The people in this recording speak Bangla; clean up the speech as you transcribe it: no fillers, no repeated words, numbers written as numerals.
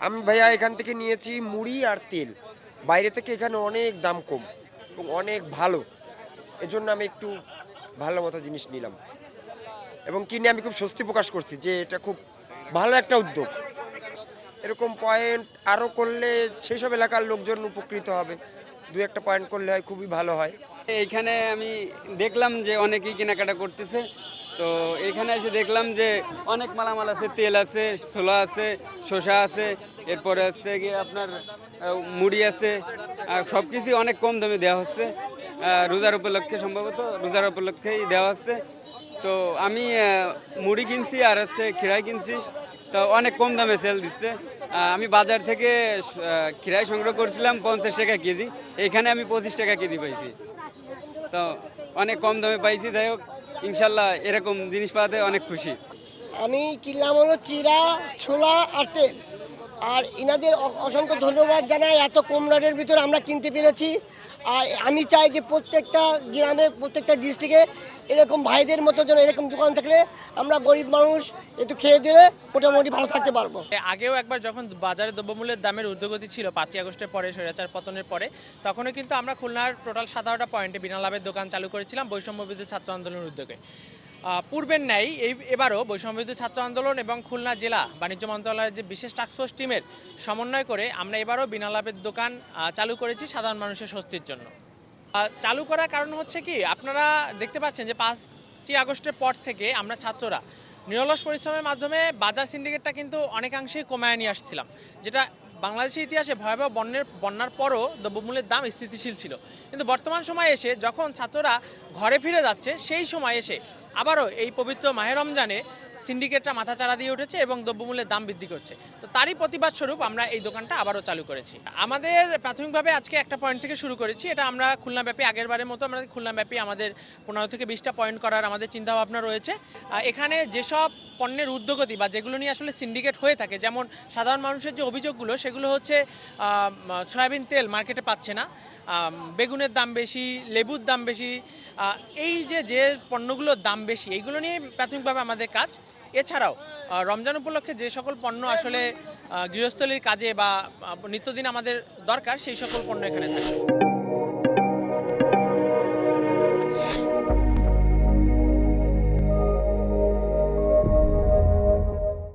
আমি ভাইয়া এখান থেকে নিয়েছি মুড়ি আর তেল। বাইরে থেকে এখানে অনেক দাম কম এবং অনেক ভালো। এজন্য আমি একটু ভালো মতো জিনিস নিলাম এবং কিনে আমি খুব স্বস্তি প্রকাশ করছি যে এটা খুব ভালো একটা উদ্যোগ। এরকম পয়েন্ট আরও করলে সেসব এলাকার লোকজন উপকৃত হবে। দু একটা পয়েন্ট করলে হয় খুবই ভালো হয়। এইখানে আমি দেখলাম যে অনেকেই কেনাকাটা করতেছে। তো এইখানে এসে দেখলাম যে অনেক মালামাল আছে, তেল আছে, ছোলা আছে, শসা আছে, এরপরে হচ্ছে গিয়ে আপনার মুড়ি আছে। সব কিছুই অনেক কম দামে দেওয়া হচ্ছে। রোজার উপলক্ষে সম্ভবত রোজার উপলক্ষেই দেওয়া হচ্ছে। তো আমি মুড়ি কিনছি আর হচ্ছে খিরাই কিনছি। তো অনেক কম দামে সেল দিচ্ছে। আমি বাজার থেকে খিরাই সংগ্রহ করছিলাম 50 টাকা কেজি, এখানে আমি 25 টাকা কেজি পাইছি। তো অনেক কম দামে পাইছি। যাই হোক, ইনশাল্লাহ এরকম জিনিস পাওয়াতে অনেক খুশি। আমি কিনলাম হলো চিড়া, ছোলা আর তেল। আর ইনাদের অসংখ্য ধন্যবাদ জানাই, এত কম রেটের ভিতরে আমরা কিনতে পেরেছি। আর আমি চাই যে প্রত্যেকটা গ্রামে, প্রত্যেকটা ডিস্ট্রিক্টে এরকম ভাইদের মতো যেন এরকম দোকান থাকলে আমরা গরিব মানুষ একটু খেয়ে দিলে মোটামুটি ভালো থাকতে পারবো। আগেও একবার যখন বাজারে দ্রব্যমূল্যের দামের ঊর্ধ্বগতি ছিল 5ই আগস্টের পরে, স্বৈরাচার পতনের পরে, তখনও কিন্তু আমরা খুলনার টোটাল 17টা পয়েন্টে বিনা লাভের দোকান চালু করেছিলাম বৈষম্যবিরোধী ছাত্র আন্দোলনের উদ্যোগে। পূর্বের ন্যায় এবারও বৈষম্যবিরোধী ছাত্র আন্দোলন এবং খুলনা জেলা বাণিজ্য মন্ত্রণালয়ের যে বিশেষ টাস্কফোর্স টিমের সমন্বয় করে আমরা এবারও বিনা লাভের দোকান চালু করেছি সাধারণ মানুষের স্বস্তির জন্য। চালু করার কারণ হচ্ছে কি, আপনারা দেখতে পাচ্ছেন যে 5ই আগস্টের পর থেকে আমরা ছাত্ররা নিরলস পরিশ্রমের মাধ্যমে বাজার সিন্ডিকেটটা কিন্তু অনেকাংশেই কমায় নিয়ে আসছিলাম, যেটা বাংলাদেশের ইতিহাসে ভয়াবহ বন্যার পরও দ্রব্যমূল্যের দাম স্থিতিশীল ছিল। কিন্তু বর্তমান সময়ে এসে যখন ছাত্ররা ঘরে ফিরে যাচ্ছে, সেই সময় এসে আবারও এই পবিত্র মাহে রমজানে সিন্ডিকেটটা মাথাচাড়া দিয়ে উঠেছে এবং দ্রব্যমূল্যের দাম বৃদ্ধি করছে। তো তারই প্রতিবাদ স্বরূপ আমরা এই দোকানটা আবারও চালু করেছি। আমাদের প্রাথমিকভাবে আজকে একটা পয়েন্ট থেকে শুরু করেছি। এটা আমরা খুলনাব্যাপী আগেরবারের মতো আমরা খুলনাব্যাপী আমাদের 15 থেকে 20টা পয়েন্ট করার আমাদের চিন্তাভাবনা রয়েছে। এখানে যেসব পণ্যের ঊর্ধ্বগতি বা যেগুলো নিয়ে আসলে সিন্ডিকেট হয়ে থাকে, যেমন সাধারণ মানুষের যে অভিযোগগুলো, সেগুলো হচ্ছে সয়াবিন তেল মার্কেটে পাচ্ছে না, বেগুনের দাম বেশি, লেবুর দাম বেশি, এই যে পণ্যগুলোর দাম বেশি, এইগুলো নিয়ে প্রাথমিকভাবে আমাদের কাজ। এছাড়াও রমজান উপলক্ষে যে সকল পণ্য আসলে গৃহস্থলীর কাজে বা নিত্যদিন আমাদের দরকার, সেই সকল পণ্য এখানে থাকে।